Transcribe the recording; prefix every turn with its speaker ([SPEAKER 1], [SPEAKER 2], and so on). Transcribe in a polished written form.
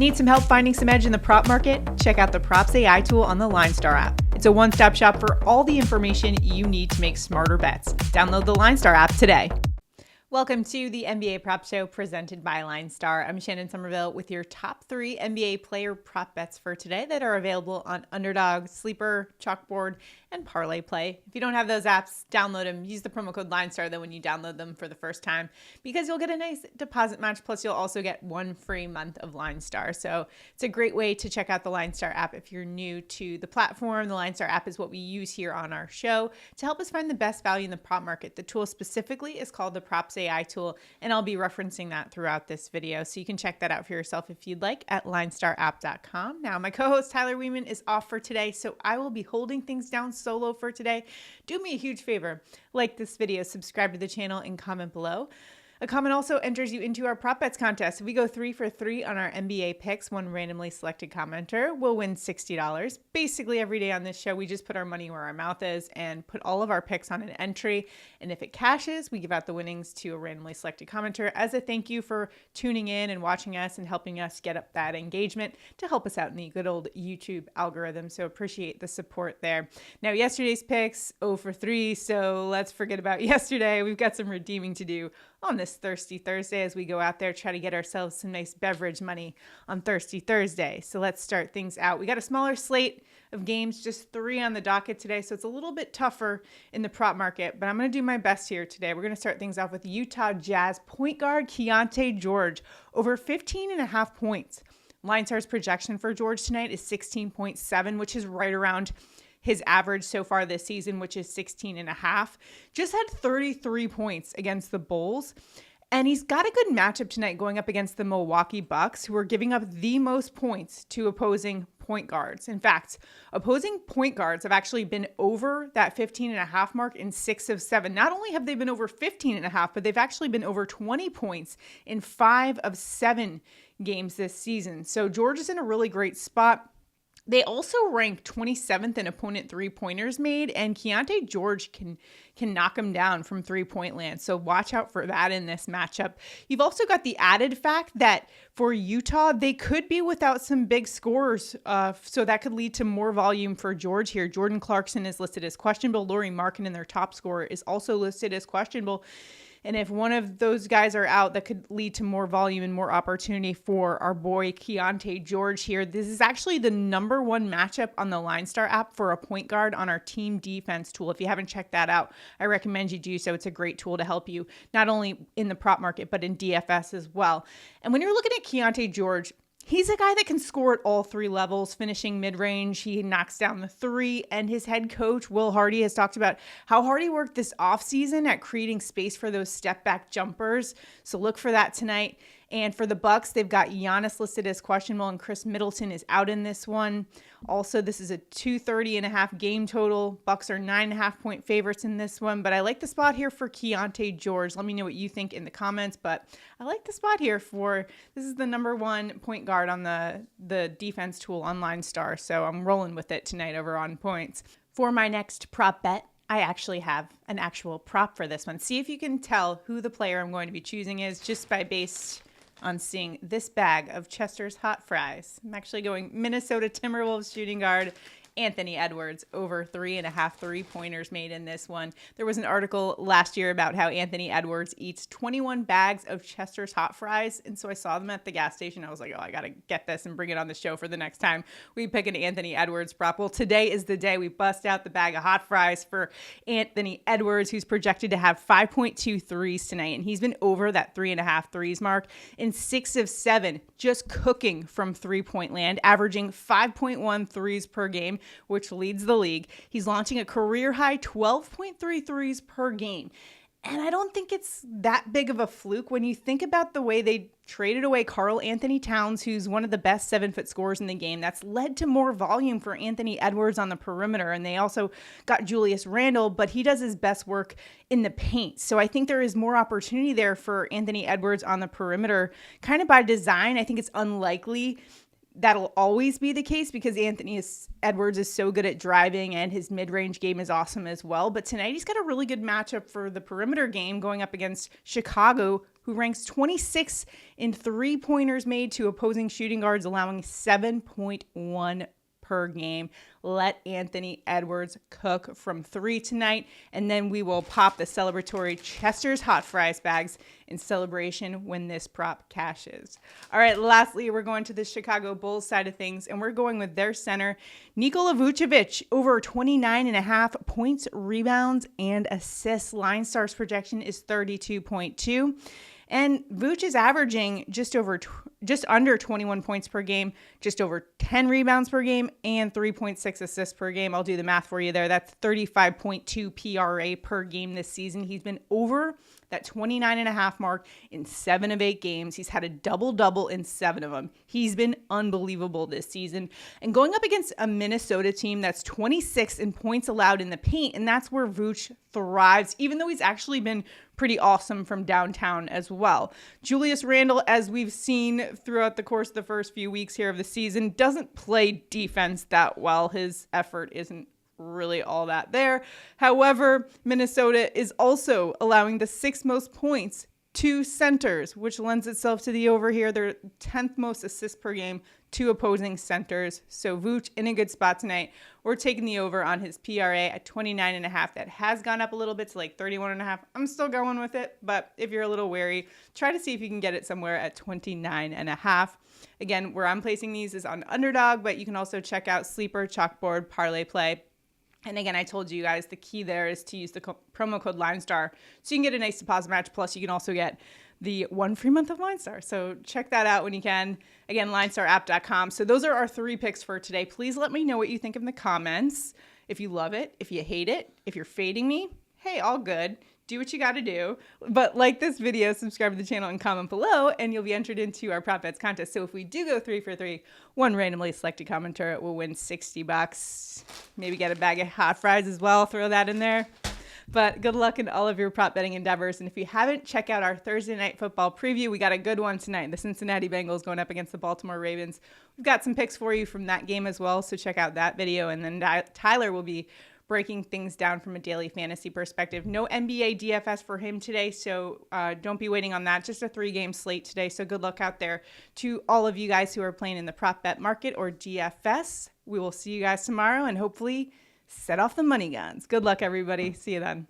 [SPEAKER 1] Need some help finding some edge in the prop market? Check out the Props AI tool on the LineStar app. It's a one-stop shop for all the information you need to make smarter bets. Download the LineStar app today. Welcome to the NBA Prop Show presented by LineStar. I'm Shannon Sommerville with your top 3 NBA player prop bets for today that are available on Underdog, Sleeper, Chalkboard, and Parlay Play. If you don't have those apps, download them. Use the promo code LineStar then when you download them for the first time because you'll get a nice deposit match. Plus, you'll also get 1 free month of LineStar. So it's a great way to check out the LineStar app if you're new to the platform. The LineStar app is what we use here on our show to help us find the best value in the prop market. The tool specifically is called the Props AI tool, and I'll be referencing that throughout this video. So you can check that out for yourself if you'd like at linestarapp.com. Now, my co-host Tyler Wiemann is off for today, so I will be holding things down solo for today. Do me a huge favor, like this video, subscribe to the channel, and comment below. A comment also enters you into our prop bets contest. If we go 3 for 3 on our NBA picks, one randomly selected commenter will win $60. Basically, every day on this show, we just put our money where our mouth is and put all of our picks on an entry. And if it cashes, we give out the winnings to a randomly selected commenter as a thank you for tuning in and watching us and helping us get up that engagement to help us out in the good old YouTube algorithm. So appreciate the support there. Now, yesterday's picks, 0 for 3. So let's forget about yesterday. We've got some redeeming to do on this Thirsty Thursday as we go out there, try to get ourselves some nice beverage money on Thirsty Thursday. So let's start things out. We got a smaller slate of games, just 3 on the docket today. So it's a little bit tougher in the prop market, but I'm going to do my best here today. We're going to start things off with Utah Jazz point guard Keyonte George over 15.5 points. LineStar's projection for George tonight is 16.7, which is right around his average so far this season, which is 16.5. Just had 33 points against the Bulls. And he's got a good matchup tonight going up against the Milwaukee Bucks, who are giving up the most points to opposing point guards. In fact, opposing point guards have actually been over that 15.5 mark in 6 of 7. Not only have they been over 15.5, but they've actually been over 20 points in 5 of 7 games this season. So George is in a really great spot. They also rank 27th in opponent three-pointers made, and Keyonte George can knock him down from three-point land. So watch out for that in this matchup. You've also got the added fact that for Utah, they could be without some big scorers, so that could lead to more volume for George here. Jordan Clarkson is listed as questionable. Lauri Markkanen, their top scorer, is also listed as questionable. And if one of those guys are out, that could lead to more volume and more opportunity for our boy Keyonte George here. This is actually the number 1 matchup on the LineStar app for a point guard on our team defense tool. If you haven't checked that out, I recommend you do so. It's a great tool to help you not only in the prop market, but in DFS as well. And when you're looking at Keyonte George, he's a guy that can score at all 3 levels, finishing mid-range. He knocks down the 3, and his head coach, Will Hardy, has talked about how hard he worked this offseason at creating space for those step-back jumpers. So look for that tonight. And for the Bucks, they've got Giannis listed as questionable, and Chris Middleton is out in this one. Also, this is a 230.5 game total. Bucks are 9.5 point favorites in this one, but I like the spot here for Keyonte George. Let me know what you think in the comments, but I like the spot here for, this is the number 1 point guard on the defense tool on LineStar, so I'm rolling with it tonight over on points. For my next prop bet, I actually have an actual prop for this one. See if you can tell who the player I'm going to be choosing is just based on seeing this bag of Chester's hot fries. I'm actually going Minnesota Timberwolves shooting guard Anthony Edwards over 3.5 three-pointers made in this one. There was an article last year about how Anthony Edwards eats 21 bags of Chester's hot fries, and so I saw them at the gas station. I was like, oh, I gotta get this and bring it on the show for the next time we pick an Anthony Edwards prop. Well, today is the day we bust out the bag of hot fries for Anthony Edwards, who's projected to have 5.2 threes tonight, and he's been over that 3.5 threes mark in 6 of 7, just cooking from three-point land, averaging 5.1 threes per game, which leads the league. He's launching a career high 12.3 threes per game. And I don't think it's that big of a fluke when you think about the way they traded away Karl Anthony Towns, who's one of the best 7-foot scorers in the game. That's led to more volume for Anthony Edwards on the perimeter. And they also got Julius Randle, but he does his best work in the paint. So I think there is more opportunity there for Anthony Edwards on the perimeter, kind of by design. I think it's unlikely that'll always be the case because Anthony Edwards is so good at driving and his mid-range game is awesome as well. But tonight he's got a really good matchup for the perimeter game going up against Chicago, who ranks 26 in three-pointers made to opposing shooting guards, allowing 7.1 per game. Let Anthony Edwards cook from three tonight, and then we will pop the celebratory Chester's Hot Fries bags in celebration when this prop cashes. All right, lastly, we're going to the Chicago Bulls side of things, and we're going with their center, Nikola Vucevic, over 29.5 points, rebounds, and assists. LineStar's projection is 32.2. And Vooch is averaging just under 21 points per game, just over 10 rebounds per game, and 3.6 assists per game. I'll do the math for you there. That's 35.2 PRA per game this season. He's been over that 29.5 mark in 7 of 8 games. He's had a double-double in 7 of them. He's been unbelievable this season. And going up against a Minnesota team that's 26 in points allowed in the paint, and that's where Vooch thrives, even though he's actually been pretty awesome from downtown as well. Julius Randle, as we've seen throughout the course of the first few weeks here of the season, doesn't play defense that well. His effort isn't really all that there. However, Minnesota is also allowing the 6th most points to centers, which lends itself to the over here. They're 10th most assists per game to opposing centers. So Vooch in a good spot tonight. We're taking the over on his PRA at 29.5. That has gone up a little bit to like 31.5. I'm still going with it, but if you're a little wary, try to see if you can get it somewhere at 29.5. Again, where I'm placing these is on Underdog, but you can also check out Sleeper, Chalkboard, Parlay Play. And again, I told you guys the key there is to use the promo code LineStar so you can get a nice deposit match. Plus, you can also get the 1 free month of LineStar. So check that out when you can. Again, LineStarApp.com. So those are our 3 picks for today. Please let me know what you think in the comments. If you love it, if you hate it, if you're fading me, hey, all good. Do what you got to do. But like this video, subscribe to the channel, and comment below, and you'll be entered into our prop bets contest. So if we do go 3 for 3, one randomly selected commenter will win $60. Maybe get a bag of hot fries as well. Throw that in there. But good luck in all of your prop betting endeavors. And if you haven't, check out our Thursday night football preview. We got a good one tonight. The Cincinnati Bengals going up against the Baltimore Ravens. We've got some picks for you from that game as well. So check out that video. And then Tyler will be breaking things down from a daily fantasy perspective. No NBA DFS for him today, so don't be waiting on that. Just a 3-game slate today, so good luck out there to all of you guys who are playing in the prop bet market or DFS. We will see you guys tomorrow and hopefully set off the money guns. Good luck, everybody. See you then.